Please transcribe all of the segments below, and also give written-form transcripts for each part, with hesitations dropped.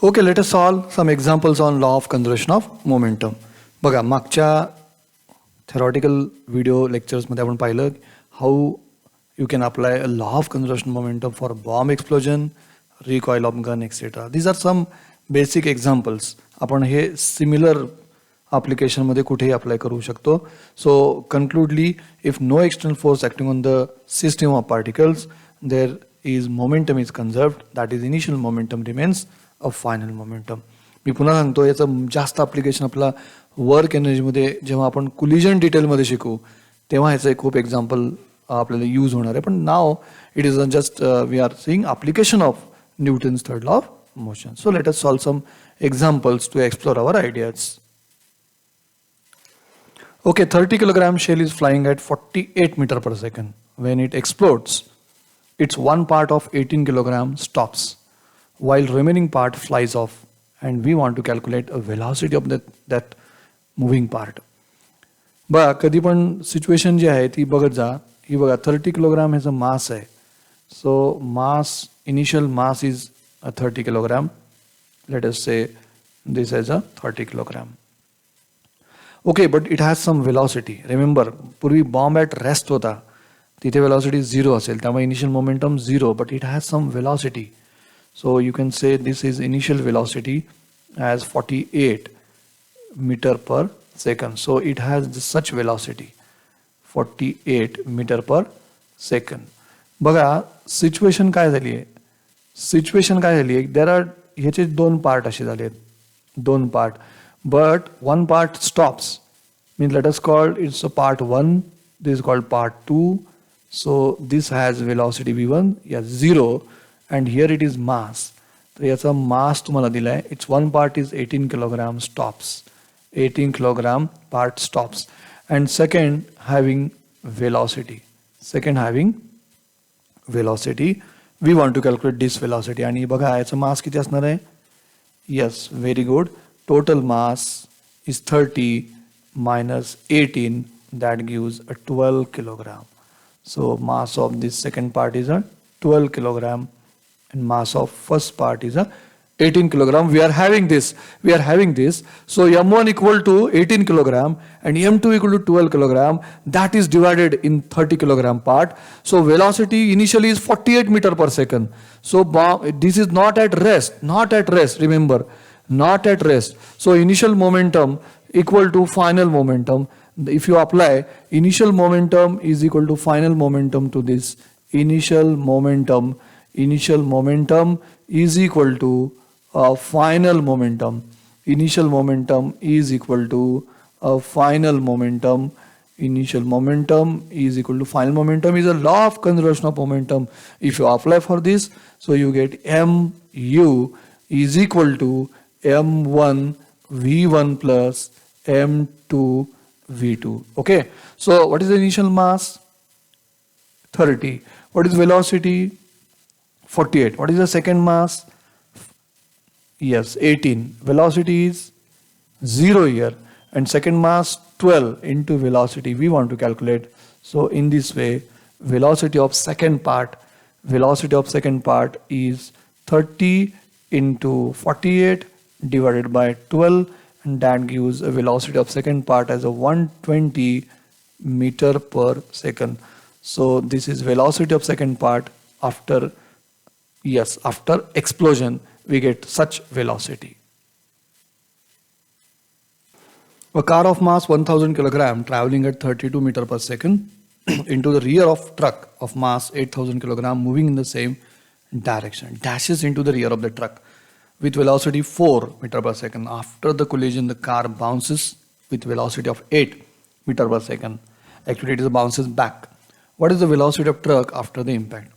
Okay, let us solve some examples on law of conservation of momentum. बघा मागच्या theoretical video lectures मध्ये आपण पाहिलं how you can apply a law of conservation momentum for bomb explosion, recoil of gun, etc. These are some basic examples. आपण हे similar application मध्ये कुठेही apply करू शकतो. So concludely, if no external force acting on the system of particles, there is momentum is conserved. That is initial momentum remains of final momentum. मी पुन्हा सांगतो याचं जास्त ॲप्लिकेशन आपला वर्क एनर्जीमध्ये जेव्हा आपण कुलिजन डिटेलमध्ये शिकू तेव्हा ह्याचं एक खूप एक्झाम्पल आपल्याला यूज होणार आहे. पण now it is just we are seeing application of Newton's third law of motion. So let us solve some examples to explore our ideas. Okay, 30 kilogram shell is flying at 48 meter per second. When it explodes, its one part of 18 kilogram stops, while remaining part flies off, and we want to calculate a velocity of that moving part. बघा कधी पण situation जी आहे ती बघत जा. ही बघा 30 kilogram ह्याचं mass आहे. So mass initial mass is 30 kilogram. Let us say this is 30 kilogram. Okay, but it has some velocity. Remember पूर्वी बॉम्ब ॲट रेस्ट होता, तिथे वेलॉसिटी 0 असेल, त्यामुळे initial momentum 0, but it has some velocity. So you can say this is initial velocity as 48 meter per second. So it has such velocity 48 meter per second. बघा situation काय झाली आहे. Situation काय झाली आहे, देर आर ह्याचे दोन part असे झाले आहेत, दोन part, but one part stops. Mean let us called it's a part 1, this is called part 2. So this has velocity v1 या 0 and here it is mass. तर याचा मास तुम्हाला दिलाय. It's one part is 18 kilogram stops, 18 kilogram part stops, and second having velocity. Second having velocity. We want to calculate this velocity. आणि बघा याचा मास किती असणार आहे. Yes, very good. Total mass is 30 minus 18. That gives a 12 kilogram. So mass of this second part is a 12 kilogram. And mass of first part is a 18 kilogram. We are having this. So m1 equal to 18 kilogram and m2 equal to 12 kilogram. That is divided in 30 kilogram part. So velocity initially is 48 meter per second. So this is not at rest. Remember, not at rest. So initial momentum equal to final momentum. If you apply initial momentum is equal to final momentum to this, initial momentum is equal to final momentum. Initial momentum is equal to final momentum. Initial momentum is equal to final momentum is a law of conservation of momentum. If you apply for this, so you get mu is equal to m1 v1 plus m2 v2. Okay, so what is the initial mass? 30. What is velocity? 48. What is the second mass? Yes, 18. Velocity is 0 here, and second mass 12 into velocity we want to calculate. So in this way, velocity of second part is 30 into 48 divided by 12, and that gives a velocity of second part as a 120 meter per second. So this is velocity of second part after explosion we get such velocity. A car of mass 1000 kilogram traveling at 32 meter per second into the rear of truck of mass 8000 kilogram moving in the same direction dashes into the rear of the truck with velocity 4 meter per second. After the collision the car bounces with velocity of 8 meter per second. Actually it bounces back. What is the velocity of truck after the impact?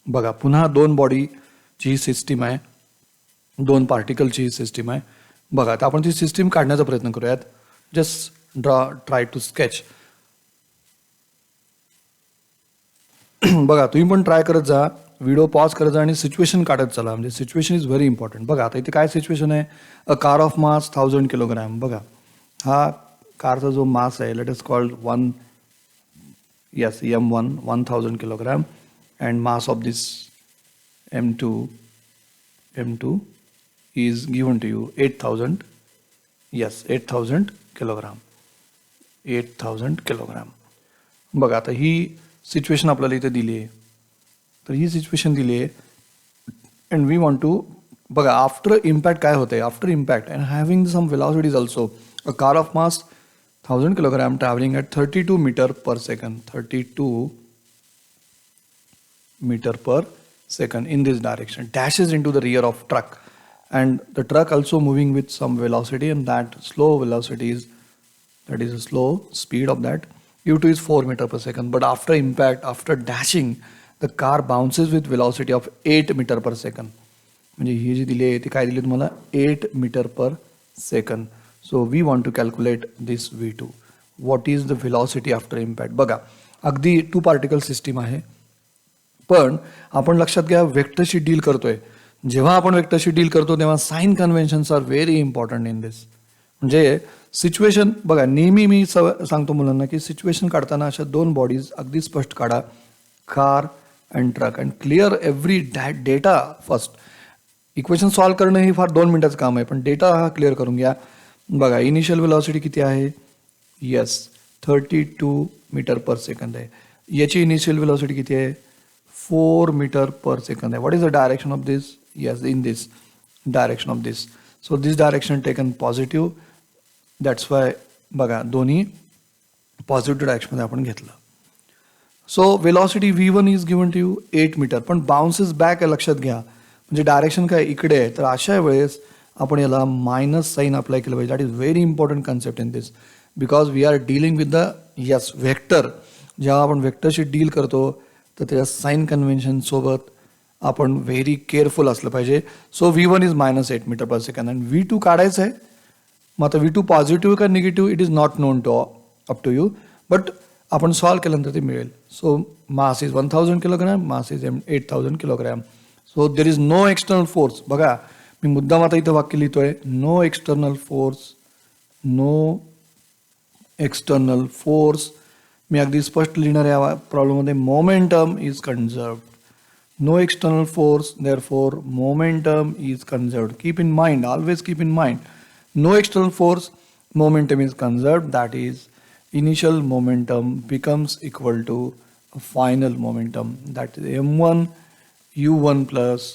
बघा पुन्हा दोन बॉडीची system आहे, दोन पार्टिकलची system आहे. बघा तर आपण ती सिस्टीम काढण्याचा प्रयत्न करूयात. Just try to sketch. बघा तुम्ही पण ट्राय करत जा, व्हिडिओ पॉज करत जा आणि सिच्युएशन काढत चला. म्हणजे सिच्युएशन इज व्हेरी इम्पॉर्टंट. बघा आता इथे काय सिच्युएशन आहे. A car of mass 1000 kilogram. बघा हा कारचा जो मास आहे, let is called m1 1000 kilogram, and mass of this m2 is given to you 8,000. Yes, 8,000 kilogram. 8,000 kilogram. बघा आता ही सिच्युएशन आपल्याला इथे दिली आहे. तर ही सिच्युएशन दिली आहे अँड वी वॉन्ट टू बघा आफ्टर इम्पॅक्ट काय होते. After impact and having some velocities also a car of mass 1,000 kilogram traveling at 32 meter per second. 32 meter per second in this direction dashes into the rear of truck, and the truck also moving with some velocity, and that slow velocity is the slow speed of that u2 is 4 meter per second. But after impact, after dashing, the car bounces with velocity of 8 meter per second. म्हणजे ही जी दिली आहे ती काय दिली तुम्हाला 8 meter per second. So we want to calculate this v2. What is the velocity after impact? बघा अगदी 2 particle system आहे, पण आपण लक्षात घ्या वेक्टरशी डील करतोय. जेव्हा आपण वेक्टरशी डील करतो तेव्हा sign conventions are very important in this. म्हणजे सिच्युएशन बघा नेहमी मी सांगतो मुलांना की सिच्युएशन काढताना अशा 2 बॉडीज अगदी स्पष्ट काढा, car and truck, and clear every data first. Equation solve करणं हे फार 2 मिनिटाचं काम आहे, पण डेटा हा क्लिअर करून घ्या. बघा इनिशियल वेलॉसिटी किती आहे. येस 32 मीटर पर सेकंद आहे. याची इनिशियल वेलॉसिटी किती आहे 4 मीटर पर सेकंद आहे. What is the direction of this. Yes in this direction of this. So this direction taken positive. That's why बघा दोन्ही पॉझिटिव्ह डायरेक्शनमध्ये आपण घेतलं. So velocity v1 is given to you 8 metre, पण bounces back आहे लक्षात घ्या. म्हणजे डायरेक्शन काय इकडे आहे, तर अशा वेळेस आपण याला मायनस साईन अप्लाय केलं पाहिजे. That is very important concept in this, because we are dealing with the yes vector. जेव्हा आपण व्हेक्टरशी डील करतो तर त्याच्या साईन कन्व्हेन्शन सोबत आपण व्हेरी केअरफुल असलं पाहिजे. So v1 is -8 metre per second and v2 काढायचं आहे. मग आता v2 पॉझिटिव्ह का negative it is not known to up to you, but आपण सॉल्व्ह केल्यानंतर ते मिळेल. So mass is 1,000 kilogram, mass is 8,000 kilogram. So there is no external force. बघा मी मुद्दाम आता इथं वाक्य लिहितोय, no external force, no external force. मी अगदी स्पष्ट लिहिणार या प्रॉब्लेममध्ये momentum is conserved. No external force, therefore momentum is conserved. Keep in mind, always keep in mind, no external force, momentum is conserved. That is, initial momentum becomes equal to a final momentum. That is m1 u1 plus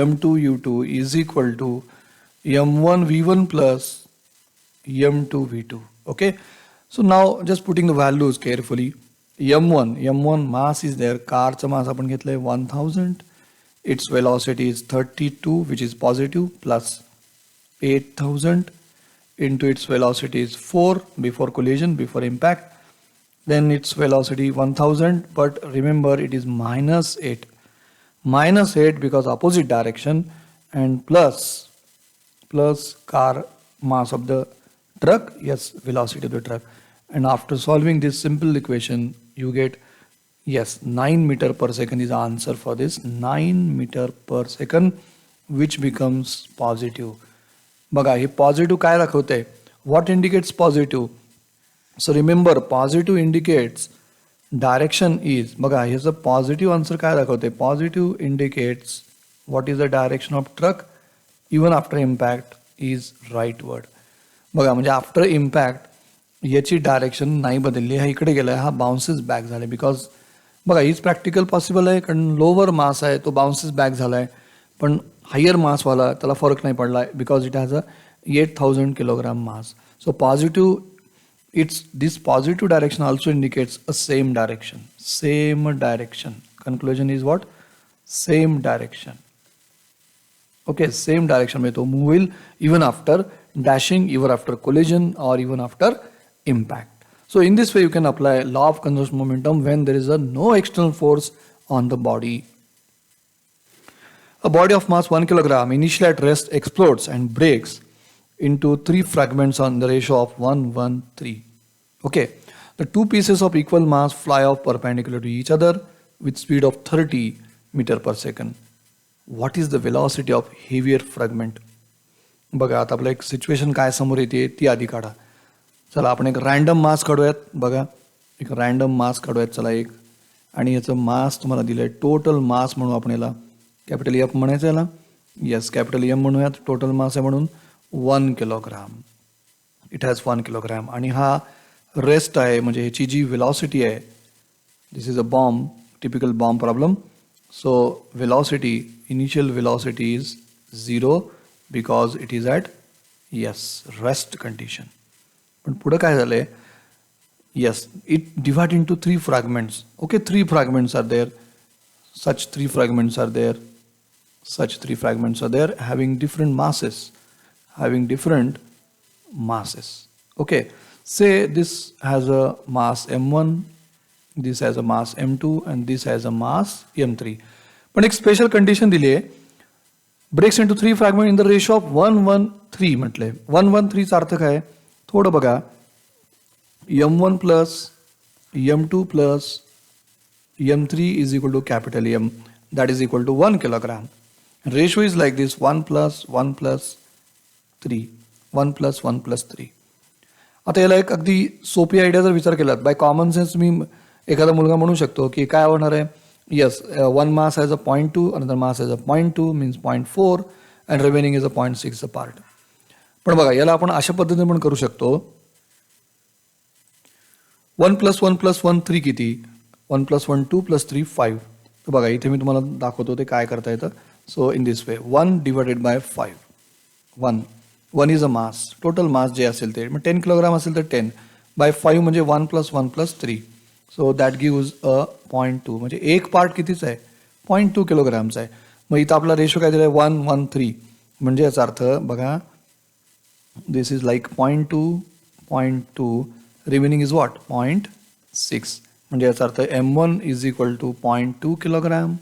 m2 u2 is equal to m1 v1 plus m2 v2. Okay, so now just putting the values carefully. m1 mass is there. कारचा mass आपण घेतलंय 1000. its velocity is 32, which is positive, plus 8000 into its velocity is 4 before collision, before impact. Then its velocity 1000, but remember it is -8. -8 because opposite direction, and plus car mass of the truck, yes, velocity of the truck. And after solving this simple equation, you get, yes, 9 meter per second is the answer for this. 9 meter per second, which becomes positive. बघा हे positive काय दाखवते. What indicates positive. So remember positive indicates direction is. बघा ह्याचं positive answer काय दाखवते. Positive indicates what is the direction of truck even after impact is rightward. बघा म्हणजे आफ्टर इम्पॅक्ट याची डायरेक्शन नाही बदलली, हा इकडे गेलाय, हा बाउन्सेस बॅक झालाय. बिकॉज बघा हीच प्रॅक्टिकल पॉसिबल आहे, कारण लोअर मास आहे तो बाउन्सेस बॅक झालाय, पण हायर मासवाला त्याला फरक नाही पडला आहे, because it has a 8000 kilogram mass. So positive it's this positive direction also indicates a same direction. Same direction. Conclusion is what. Same direction. Okay, same direction में तो move will even after dashing, even after collision, और even after impact. So in this way you can apply law of conservation of momentum when there is a no external force on the body. A body of mass 1 kilogram initially at rest explodes and breaks into 3 fragments on the ratio of 1:1:3. Okay, the 2 pieces of equal mass fly off perpendicular to each other with speed of 30 meter per second. What is the velocity of heavier fragment? बघा आता आपलं एक situation काय समोर येते ती आधी काढा. चला आपण एक रॅन्डम मास काढूयात. बघा एक रॅन्डम मास काढूयात. चला एक, आणि याचं मास तुम्हाला दिलंय टोटल मास म्हणून आपण याला कॅपिटल एफ म्हणायचं याला. येस कॅपिटल एम म्हणूयात, टोटल मास आहे म्हणून 1 किलोग्राम. It has 1 kilogram. आणि हा रेस्ट आहे म्हणजे ह्याची जी वेलॉसिटी आहे, this is a bomb, typical bomb problem. So velocity, initial velocity is 0 because it is at rest condition. पण पुढं काय झालंय, it divide into 3 fragments. Okay, 3 fragments are there. Such 3 fragments are there. Such 3 fragments are there having different masses. Okay, say this has a mass m1, this has a mass m2 and this has a mass m3. पण एक special condition दिली आहे, breaks into 3 fragment in the ratio of 1:1:3 म्हटलंय. 1:1:3 चा अर्थ काय, थोडं बघा. m1 plus m2 plus m3 is equal to capital M, that is equal to 1 kilogram. Ratio is like this, 1 plus 1 plus 3, 1 plus 1 plus 3. आता याला एक अगदी सोपी आयडिया जर विचार केलात, बाय कॉमन सेन्स मी एखादा मुलगा म्हणू शकतो की काय होणार आहे, yes 1 mass has a 0.2, another mass has a 0.2 means 0.4 and remaining is a 0.6 a part. पण बघा याला आपण अशा पद्धतीने पण करू शकतो, 1 plus 1 plus 1 3 किती, 1 plus 1 2 plus 3 5. तर बघा इथे मी तुम्हाला दाखवतो ते काय करता येतं. So in this way 1 divided by 5, 1 is a mass, total mass जे असेल ते, मग 10 किलोग्राम असेल तर 10 by 5 म्हणजे 1 plus 1 plus 3. So that gives a 0.2, म्हणजे एक पार्ट कितीच आहे, 0.2 किलोग्रामचा आहे. मग इथं आपला रेशो काय दिला आहे, 1:1:3. म्हणजे याचा अर्थ बघा, this is like 0.2, remaining is what, 0.6. म्हणजे याचा अर्थ m1 is equal to 0.2 kilogram,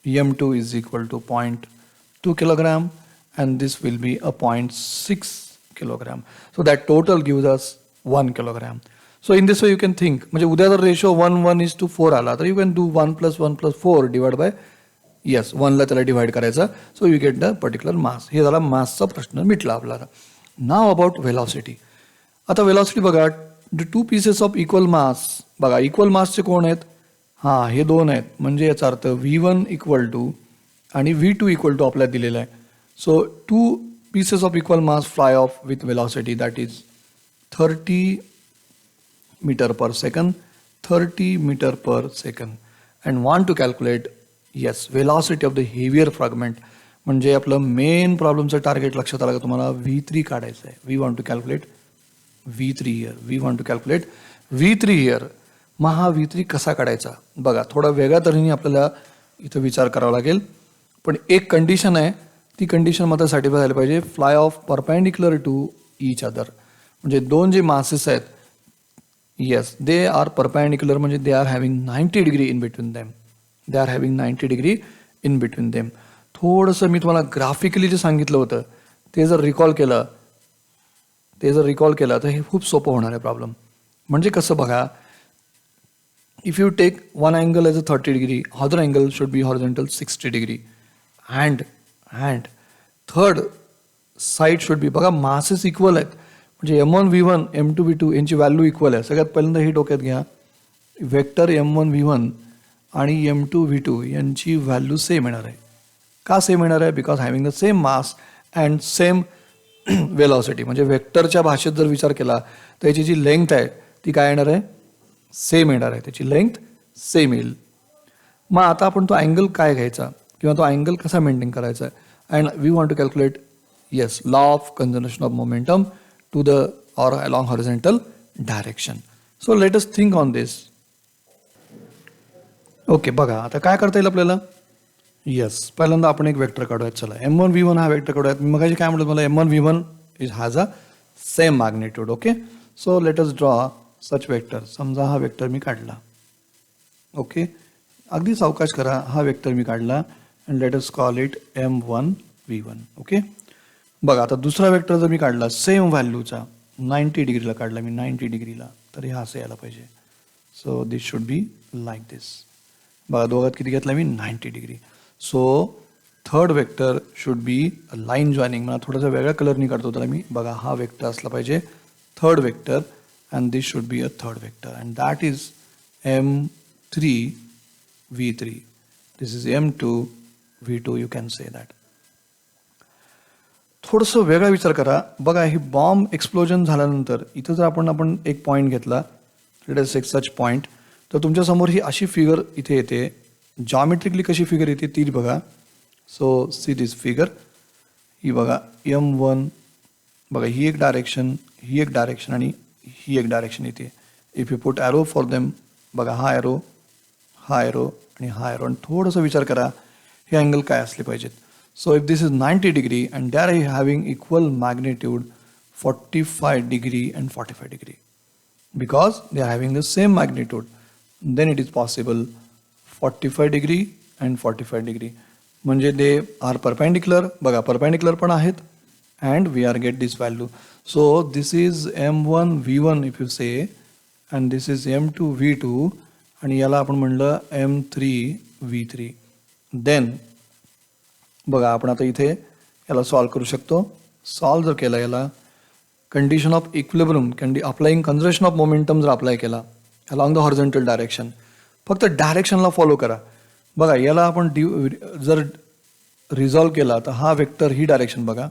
m2 is equal to 0.2 kilogram and this will be a 0.6 kilogram. So that total gives us 1 kilogram. So in this way you can think, म्हणजे उद्या जर ratio 1:1:4 आला तर you can do 1 plus 1 plus 4 divided by 1 ला त्याला divide करायचं. So you get the particular mass. हे झाला मासचा प्रश्न मिटला आपला. Now about velocity. आता वेलॉसिटी बघा, the 2 pieces of equal mass, बघा इक्वल मासचे कोण आहेत, हां हे 2 आहेत. म्हणजे याचा अर्थ V1 इक्वल टू आणि V2 इक्वल टू आपल्याला दिलेला आहे. So 2 pieces of equal mass fly off with velocity that is 30 meter per second, 30 meter per second, and want to calculate velocity of the heavier fragment. म्हणजे आपलं main प्रॉब्लेमचं target लक्षात आलं का तुम्हाला, V3 काढायचं आहे. We want to calculate V3 here, we want to calculate V3 here. मग हा V3 कसा काढायचा बघा, थोडा वेगळ्या तऱ्हेने आपल्याला इथं विचार करावा लागेल. पण एक कंडिशन आहे, ती कंडिशन मात्र सॅटिस्फाय झाली पाहिजे, fly off perpendicular to each other. म्हणजे दोन जे मासेस आहेत, दे आर परपेंडिक्युलर, म्हणजे they are having 90 degree in between them, they are having 90 degree in between them. थोडंसं मी तुम्हाला ग्राफिकली जे सांगितलं होतं ते जर रिकॉल केलं तर हे खूप सोपं होणार आहे प्रॉब्लेम. म्हणजे कसं बघा, if you take one angle as a 30 degree, other angle should be horizontal 60 degree, and third side should be, बघा मासेस इक्वल आहेत, म्हणजे M1 V1 M2 V2 यांची व्हॅल्यू इक्वल आहे. सगळ्यात पहिल्यांदा ही डोक्यात घ्या, वेक्टर M1 V1 आणि M2 V2 यांची व्हॅल्यू सेम येणार आहे. का सेम येणार आहे, because having the same mass and same velocity. म्हणजे वेक्टरच्या भाषेत जर विचार केला तर याची जी लेंथ आहे ती काय येणार आहे, सेम येणार आहे, त्याची लेंथ सेम येईल. मग आता आपण तो अँगल काय घ्यायचा किंवा तो अँगल कसा मेंटेन करायचा, and we want to calculate law of conservation of momentum to the or along horizontal direction. So let us think on this. Okay बघा आता काय करता येईल आपल्याला. पहिल्यांदा आपण एक वेक्टर काढूयात. चला M1 V1 हा वेक्टर काढूयात. मग काय म्हटलं मला, M1 V1 is has a same magnitude. Okay, so let us draw such vector. समजा हा वेक्टर मी काढला. ओके, अगदी सावकाश करा. हा वेक्टर मी काढला and let us call it M1 V1. Okay, बघा आता दुसरा वेक्टर जर मी काढला सेम व्हॅल्यूचा, 90 डिग्रीला काढला मी, 90 डिग्रीला, तर हे असं यायला पाहिजे. So this should be like this. बघा दोघात किती घेतला मी, 90 degree. So third vector should be line joining. मला थोडासा वेगळ्या कलरनी काढतो त्याला मी. बघा हा वेक्टर असला पाहिजे third vector, and this should be a third vector, and that is M3 V3. This is M2 V2, you can say that. थोडंसं वेगळा विचार करा. बघा, ही बॉम्ब एक्सप्लोजन झाल्यानंतर इथं जर आपण एक पॉईंट घेतला, let us take such point, तर तुमच्यासमोर ही अशी फिगर इथे येते. जॉमेट्रिकली कशी फिगर येते ती बघा. So see this figure. ही बघा M1, बघा ही एक डायरेक्शन, ही एक डायरेक्शन आणि ही एक डायरेक्शन येते. If you put arrow for them, बघा हा ॲरो, हा ॲरो आणि हा ॲरो. आणि थोडंसं विचार करा हे अँगल काय असले पाहिजेत. So if this is 90 degree and they are having equal magnitude 45 degree and 45 degree, because they are having the same magnitude, then it is possible 45 degree and 45 degree. म्हणजे they are perpendicular, बघा perpendicular पण आहेत, and we are get this value. So this is M1 V1 if you say, and this is M2 V2, आणि याला आपण म्हणलं M3 V3. Then बघा आपण आता इथे याला सॉल्व करू शकतो. सॉल्व जर केला याला, condition of equilibrium applying conservation of momentum जर अप्लाय केला अलॉंग द हॉरिझॉन्टल डायरेक्शन, फक्त डायरेक्शनला फॉलो करा. बघा याला आपण जर रिझॉल्व केला तर हा वेक्टर ही डायरेक्शन बघा,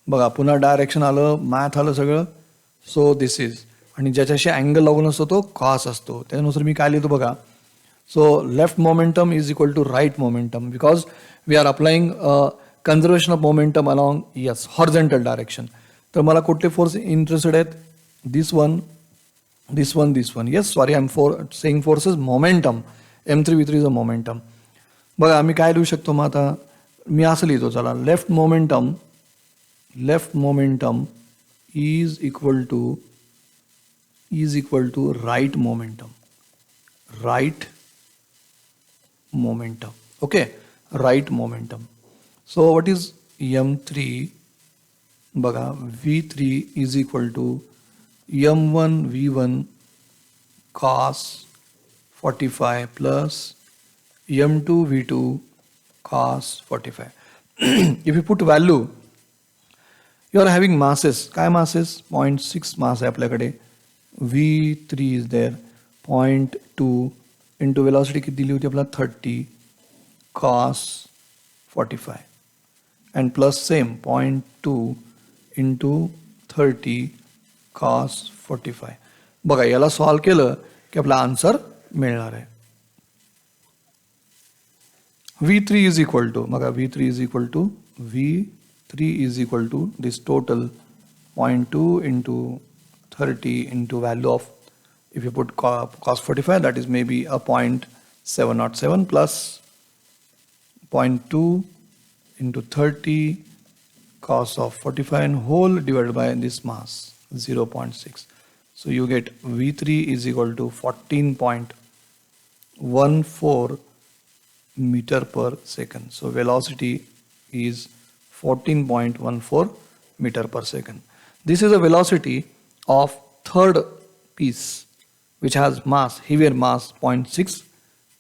बघा पुन्हा डायरेक्शन आलं, मॅथ आलं सगळं. सो दिस इज, आणि ज्याच्याशी अँगल लागून असतो तो कॉस असतो. त्यानुसार मी काय लिहितो बघा. So left momentum is equal to right momentum because we are applying conservation of momentum along horizontal direction. तर मला कुठले फोर्स इंटरेस्टेड आहेत? This one, this one, this one. Yes, sorry, I am saying forces momentum. M3 V3 is a momentum. बघा आम्ही काय लिहू शकतो मग आता, मी असं लिहितो चला. Left momentum is equal to right momentum. Right momentum. Okay, right momentum. So what is M3? बघा V3 is equal to M1 V1 cos 45 plus M2 V2 cos 45. If you put value, you are having masses. काय masses? 0.6 mass आहे आपल्याकडे. V3 is there. 0.2 into velocity किती दिली होती आपल्याला 30 cos 45 and plus same 0.2 into 30 cos 45. बघा याला solve केलं की आपला आन्सर मिळणार आहे. V3 इज इक्वल टू, बघा V3 is equal to this total 0.2 into 30 into value of, if you put cos 45, that is maybe a 0.707 plus 0.2 into 30 cos of 45 and whole divided by this mass 0.6. So you get V3 is equal to 14.14 meter per second. So velocity is 14.14 meter per second. This is a velocity of third piece which has mass, heavier mass 0.6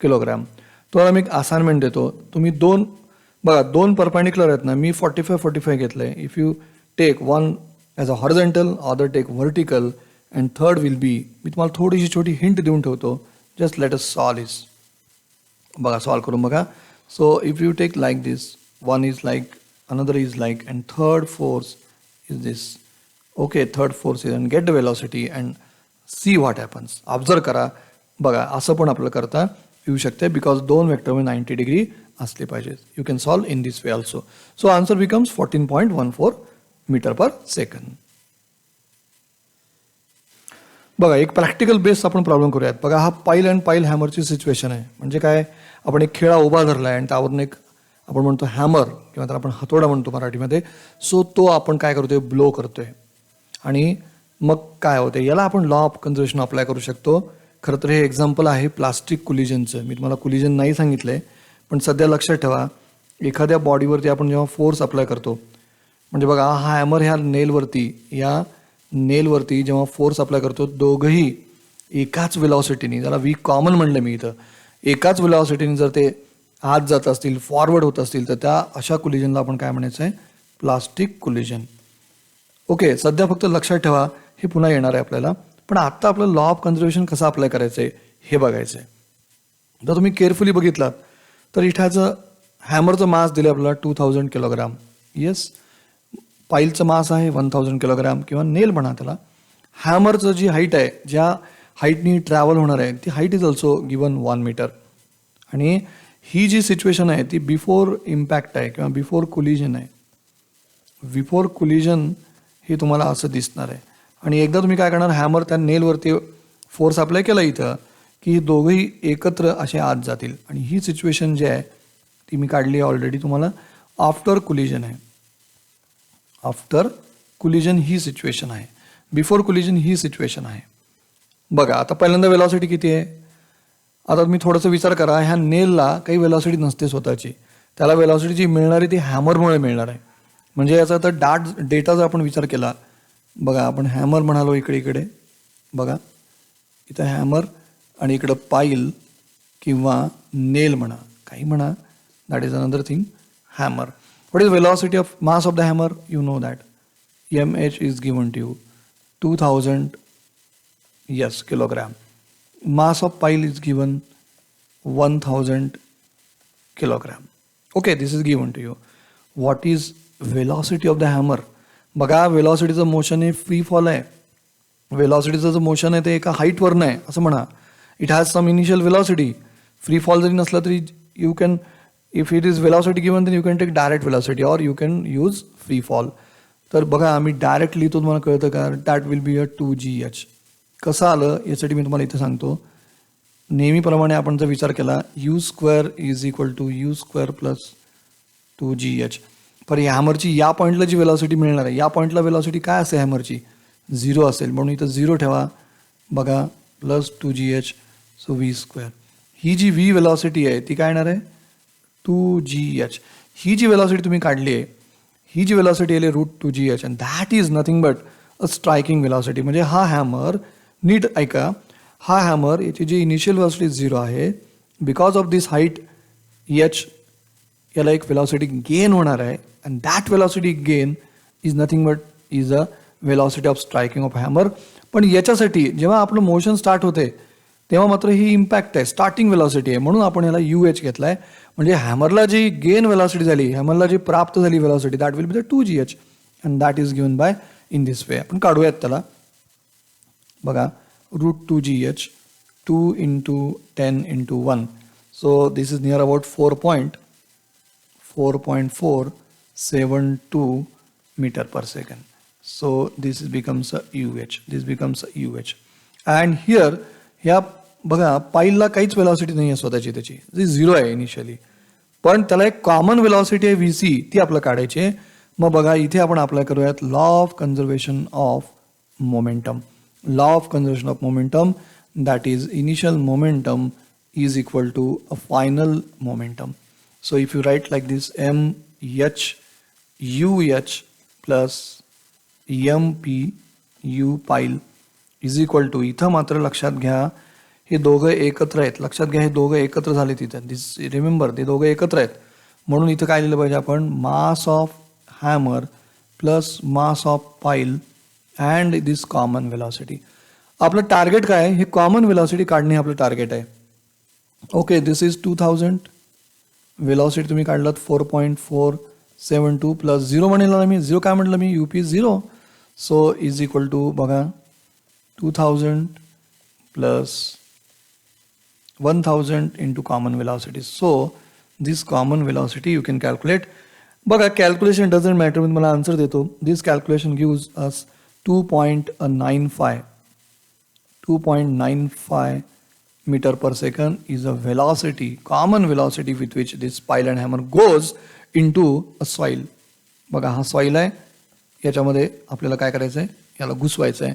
kilogram. तर मी एक assignment देतो. तुम्ही दोन perpendicular आहेत ना, मी 45 घेतलंय. If you take one as a horizontal, other take vertical and third will be, मी तुम्हाला थोडीशी छोटी हिंट देऊन ठेवतो. Just let us solve is. बघा सॉल्व करून बघा. So if you take like this, one is like, another is like, and third force is this. Okay, third force is, and get the velocity and see what happens. Observe करा. बघा असं पण आपल्याला करता येऊ शकते बिकॉज दोन वेक्टरमध्ये 90 degree असले पाहिजेत. You can solve in this way also. So answer becomes 14.14 metre per second. बघा एक प्रॅक्टिकल बेस आपण प्रॉब्लेम करूयात. बघा हा पाईल अँड पाईल हॅमरची सिच्युएशन आहे. म्हणजे काय, आपण एक खेळा उभा धरलाय आणि त्यावरून एक आपण म्हणतो हॅमर किंवा तर आपण हातोडा म्हणतो मराठीमध्ये. सो तो आपण काय करतोय, ब्लो करतोय. आणि मग काय होते, याला आपण लॉ ऑफ कन्झर्वेशन अप्लाय करू शकतो. खरं तर हे एक्झाम्पल आहे प्लास्टिक कुलिजनचं. मी तुम्हाला कुलिजन नाही सांगितलंय, पण सध्या लक्षात ठेवा, एखाद्या बॉडीवरती आपण जेव्हा फोर्स अप्लाय करतो, म्हणजे बघा हा हॅमर ह्या नेलवरती जेव्हा फोर्स अप्लाय करतो, दोघंही एकाच वेलॉसिटीने, ज्याला वी कॉमन म्हणलं मी इथं, एकाच वेलॉसिटीने जर ते आत जात असतील, फॉरवर्ड होत असतील, तर त्या अशा कुलिजनला आपण काय म्हणायचं आहे, प्लास्टिक कुलिजन. ओके, सध्या फक्त लक्षात ठेवा, हे पुन्हा येणार आहे आपल्याला. पण आता आपलं लॉ ऑफ कन्झर्वेशन कसं अप्लाय करायचं आहे हे बघायचं आहे. जर तुम्ही केअरफुली बघितलात तर इथाचं हॅमरचं मास दिलं आपल्याला 2000 किलोग्राम. येस, पाईलचं मास आहे 1000 किलोग्रॅम किंवा नेल म्हणा त्याला. हॅमरचं जी हाईट आहे, ज्या हाईटनी ट्रॅव्हल होणार आहे, ती height is also given 1 metre. आणि ही जी सिच्युएशन आहे ती बिफोर इम्पॅक्ट आहे किंवा बिफोर कोलिजन आहे. बिफोर कोलिजन हे तुम्हाला असं दिसणार आहे. आणि एकदा तुम्ही काय करणार, हॅमर त्या नेलवरती फोर्स अप्लाय केला इथं की हे दोघंही एकत्र असे आत जातील. आणि ही सिच्युएशन जी आहे ती मी काढली आहे ऑलरेडी तुम्हाला. आफ्टर कोलिजन आहे. आफ्टर कोलिजन ही सिच्युएशन आहे. बिफोर कोलिजन ही सिच्युएशन आहे. बघा आता पहिल्यांदा वेलॉसिटी किती आहे. आता तुम्ही थोडंसं विचार करा, ह्या नेलला काही वेलॉसिटी नसते स्वतःची, त्याला वेलॉसिटी जी मिळणार आहे ती हॅमरमुळे मिळणार आहे. म्हणजे याचा आता डेटा जर आपण विचार केला, बघा आपण हॅमर म्हणालो इकडे बघा इथं हॅमर आणि इकडं पाईल किंवा नेल म्हणा, काही म्हणा, that is another thing. Hammer. What is velocity of mass of the hammer? You know that mh is given to you 2000 yes kilogram. Mass of pile is given 1000 kilogram. Okay, this is given to you. What is velocity of the hammer? बघा वेलॉसिटीचं motion हे free fall आहे. वेलॉसिटीचं जो motion आहे ते एका हाईटवरनं आहे असं म्हणा. It has some initial velocity. Free fall जरी नसला तरी you can, if it is velocity given then you can take direct velocity or you can use free fall. तर बघा आम्ही डायरेक्ट लिहितो, तुम्हाला कळतं का? That will be a 2gh. कसं आलं यासाठी मी तुम्हाला इथं सांगतो. नेहमीप्रमाणे आपण जर विचार केला, u² is equal to u² plus 2gh. पर या हॅमरची या पॉईंटला जी वेलॉसिटी मिळणार आहे, या पॉईंटला वेलॉसिटी काय असेल हॅमरची? 0 असेल. म्हणून इथं 0 ठेवा. बघा प्लस 2gh, सो v². ही जी v वेलॉसिटी आहे ती काय येणार आहे? 2gh. ही जी वेलॉसिटी तुम्ही काढली आहे, ही जी वेलॉसिटी आहे √2gh, and that is nothing but a striking velocity. म्हणजे हा हॅमर, नीट ऐका, हा हॅमर याची जी इनिशियल वेलॉसिटी 0 आहे, because of this height h याला एक वेलॉसिटी गेन होणार आहे. And that velocity gain is nothing but is a velocity of striking of hammer. पण याच्यासाठी जेव्हा आपलं मोशन स्टार्ट होते तेव्हा मात्र ही इम्पॅक्ट आहे, स्टार्टिंग वेलॉसिटी आहे, म्हणून आपण याला UH घेतला आहे. म्हणजे हॅमरला जी गेन वेलॉसिटी झाली, हॅमरला जी प्राप्त झाली velocity, that will be the 2gh and that is given by in this वे. आपण काढूयात त्याला. बघा √2gh 2 into 10 into 1. So this is near about 4.472 meter per second. So this becomes a UH. This becomes a UH. And here ह्या बघा पाईलला काहीच velocity नाही आहे स्वतःची, त्याची जी 0 आहे इनिशियली. पण त्याला एक कॉमन वेलॉसिटी आहे VC, ती आपलं काढायची आहे. मग बघा इथे आपण अप्लाय करूयात law of conservation of momentum. Law of conservation of momentum, that is initial momentum is equal to a final momentum. So if you write like this mh plus mpu pile is equal to, इथं मात्र लक्षात घ्या हे दोघं एकत्र आहेत. लक्षात घ्या हे दोघं एकत्र झाले तिथं. दिस रिमेंबर, ते दोघं एकत्र आहेत. म्हणून इथं काय लिहिलं पाहिजे आपण? Mass of hammer plus mass of पाईल अँड दिस कॉमन वेलॉसिटी. आपलं टार्गेट काय आहे? हे कॉमन वेलॉसिटी काढणे आपलं टार्गेट आहे. Okay, this is 2000. वेलॉसिटी तुम्ही काढलात 4.472 प्लस 0 म्हणेल ना मी. 0 काय म्हटलं मी? UP 0. So is equal to बघा 2000 plus 1000 into common velocity. So this common velocity you can calculate. बघा calculation doesn't matter, मी मला आन्सर देतो. This calculation gives us 2.95 meter per second is a velocity, common velocity with which this pile and hammer goes into a soil. बघा हा soil आहे, याच्यामध्ये आपल्याला काय करायचं आहे? याला घुसवायचं आहे.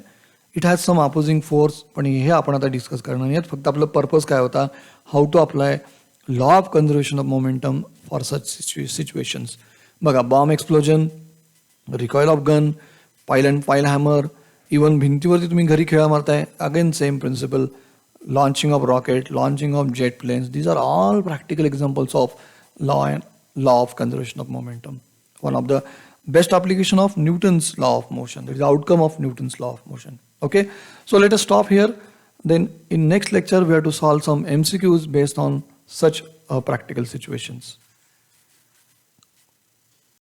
It has some opposing force, पण हे आपण आता डिस्कस करणार नाही. फक्त आपलं पर्पज काय होता? How to apply law of conservation of momentum for such situations. बघा bomb explosion, recoil of gun, pile and pile hammer, even भिंतीवरती तुम्ही घरी खेळा मारताय, again same principle. Launching of rocket, launching of jet planes, these are all practical examples of law of conservation of momentum. One of the best application of Newton's law of motion. That is the outcome of Newton's law of motion. Okay, so let us stop here. Then in next lecture we have to solve some MCQs based on such practical situations.